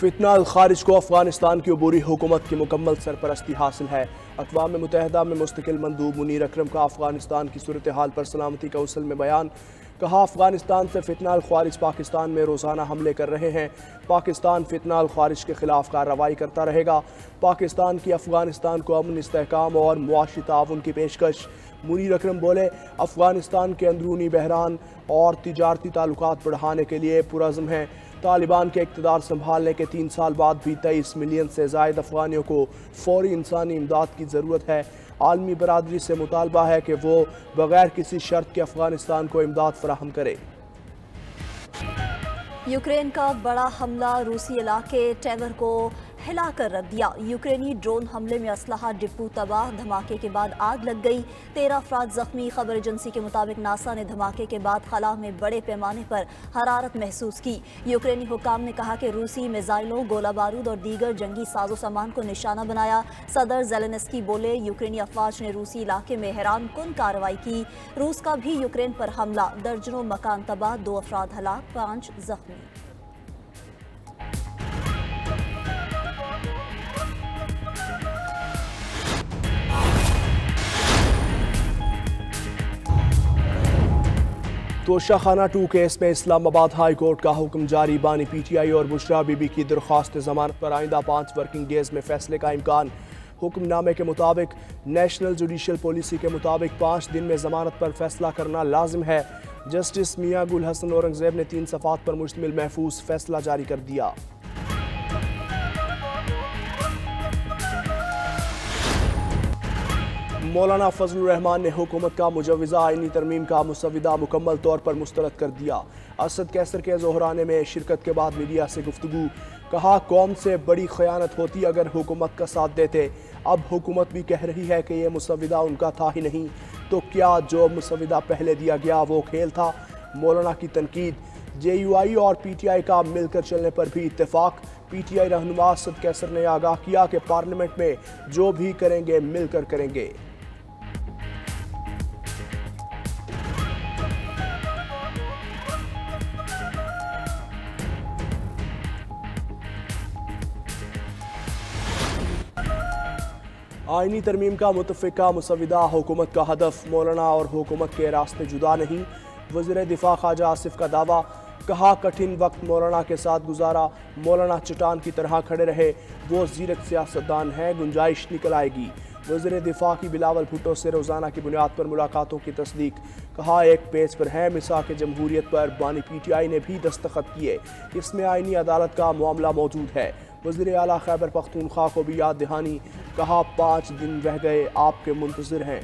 فتنہ الخارج کو افغانستان کی عبوری حکومت کی مکمل سرپرستی حاصل ہے۔ اقوام متحدہ میں مستقل مندوب منیر اکرم کا افغانستان کی صورتحال پر سلامتی کونسل میں بیان۔ کہا افغانستان سے فتنہ الخارج پاکستان میں روزانہ حملے کر رہے ہیں۔ پاکستان فتنہ الخارج کے خلاف کارروائی کرتا رہے گا۔ پاکستان کی افغانستان کو امن، استحکام اور معاشی تعاون کی پیشکش۔ منیر اکرم بولے، افغانستان کے اندرونی بحران اور تجارتی تعلقات بڑھانے کے لیے پرعزم ہیں۔ طالبان کے اقتدار سنبھالنے کے 3 سال بعد بھی 23 ملین سے زائد افغانیوں کو فوری انسانی امداد کی ضرورت ہے۔ عالمی برادری سے مطالبہ ہے کہ وہ بغیر کسی شرط کے افغانستان کو امداد فراہم کرے۔ یوکرین کا بڑا حملہ روسی علاقے ٹیور کو ہلا کر رکھ دیا۔ یوکرینی ڈرون حملے میں اسلحہ ڈپو تباہ، دھماکے کے بعد آگ لگ گئی، 13 افراد زخمی۔ خبر ایجنسی کے مطابق ناسا نے دھماکے کے بعد خلا میں بڑے پیمانے پر حرارت محسوس کی۔ یوکرینی حکام نے کہا کہ روسی میزائلوں، گولہ بارود اور دیگر جنگی ساز و سامان کو نشانہ بنایا۔ صدر زیلنسکی بولے، یوکرینی افواج نے روسی علاقے میں حیران کن کارروائی کی۔ روس کا بھی یوکرین پر حملہ، درجنوں مکان تباہ، 2 افراد ہلاک، 5 زخمی۔ توشہ خانہ 2 کیس میں اسلام آباد ہائی کورٹ کا حکم جاری۔ بانی پی ٹی آئی اور بشرا بی بی کی درخواست ضمانت پر آئندہ 5 ورکنگ ڈیز میں فیصلے کا امکان۔ حکم نامے کے مطابق نیشنل جوڈیشل پالیسی کے مطابق 5 دن میں ضمانت پر فیصلہ کرنا لازم ہے۔ جسٹس میاں گل حسن اورنگزیب نے 3 صفحات پر مشتمل محفوظ فیصلہ جاری کر دیا۔ مولانا فضل الرحمان نے حکومت کا مجوزہ آئینی ترمیم کا مسودہ مکمل طور پر مسترد کر دیا۔ اسد کیسر کے ظہرانے میں شرکت کے بعد میڈیا سے گفتگو۔ کہا، قوم سے بڑی خیانت ہوتی اگر حکومت کا ساتھ دیتے۔ اب حکومت بھی کہہ رہی ہے کہ یہ مسودہ ان کا تھا ہی نہیں، تو کیا جو مسودہ پہلے دیا گیا وہ کھیل تھا؟ مولانا کی تنقید۔ جے یو آئی اور پی ٹی آئی کا مل کر چلنے پر بھی اتفاق۔ پی ٹی آئی رہنما اسد کیسر نے آگاہ کیا کہ پارلیمنٹ میں جو بھی کریں گے مل کر کریں گے۔ آئینی ترمیم کا متفقہ مسودہ حکومت کا ہدف۔ مولانا اور حکومت کے راستے جدا نہیں۔ وزیر دفاع خواجہ آصف کا دعویٰ۔ کہا، کٹھن وقت مولانا کے ساتھ گزارا، مولانا چٹان کی طرح کھڑے رہے، وہ زیرک سیاستدان ہیں، گنجائش نکل آئے گی۔ وزیر دفاع کی بلاول بھٹو سے روزانہ کی بنیاد پر ملاقاتوں کی تصدیق۔ کہا، ایک پیج پر ہے مساق جمہوریت پر بانی پی ٹی آئی نے بھی دستخط کیے، اس میں آئینی عدالت کا معاملہ موجود ہے۔ وزیر اعلیٰ خیبر پختونخوا کو بھی یاد دہانی۔ کہا، 5 دن رہ گئے، آپ کے منتظر ہیں۔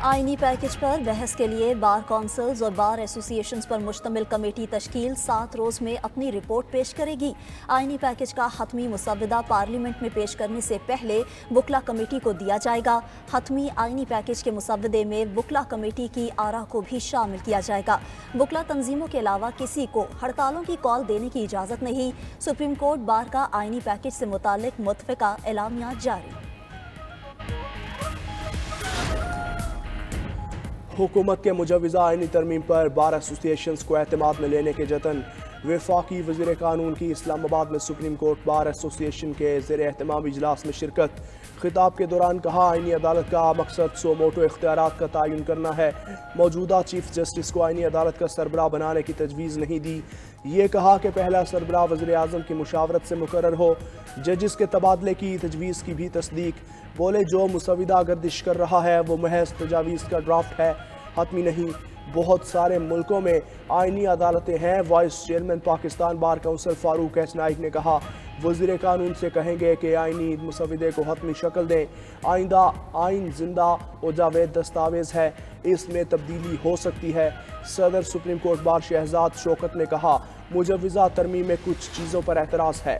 آئینی پیکج پر بحث کے لیے بار کونسلز اور بار ایسوسی ایشنز پر مشتمل کمیٹی تشکیل 7 روز میں اپنی رپورٹ پیش کرے گی۔ آئینی پیکج کا حتمی مسودہ پارلیمنٹ میں پیش کرنے سے پہلے وکلا کمیٹی کو دیا جائے گا۔ حتمی آئینی پیکج کے مسودے میں وکلا کمیٹی کی آراء کو بھی شامل کیا جائے گا۔ وکلا تنظیموں کے علاوہ کسی کو ہڑتالوں کی کال دینے کی اجازت نہیں۔ سپریم کورٹ بار کا آئینی پیکج سے متعلق متفقہ اعلامیہ جاری۔ حکومت کے مجوزہ آئینی ترمیم پر بار ایسوسی ایشنز کو اعتماد میں لینے کے جتن۔ وفاقی وزیر قانون کی اسلام آباد میں سپریم کورٹ بار ایسوسی ایشن کے زیر اہتمام اجلاس میں شرکت۔ خطاب کے دوران کہا، آئینی عدالت کا مقصد سو موٹو اختیارات کا تعین کرنا ہے۔ موجودہ چیف جسٹس کو آئینی عدالت کا سربراہ بنانے کی تجویز نہیں دی۔ یہ کہا کہ پہلا سربراہ وزیر اعظم کی مشاورت سے مقرر ہو۔ ججز کے تبادلے کی تجویز کی بھی تصدیق۔ بولے، جو مسودہ گردش کر رہا ہے وہ محض تجاویز کا ڈرافٹ ہے، حتمی نہیں۔ بہت سارے ملکوں میں آئینی عدالتیں ہیں۔ Vice chairman Pakistan bar council Farooq S Naek نے کہا، وزیر قانون سے کہیں گے کہ آئینی مسودے کو حتمی شکل دیں۔ آئندہ آئین زندہ و جاوید دستاویز ہے، اس میں تبدیلی ہو سکتی ہے۔ صدر سپریم کورٹ بار شہزاد شوکت نے کہا، مجوزہ ترمیم میں کچھ چیزوں پر اعتراض ہے۔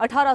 18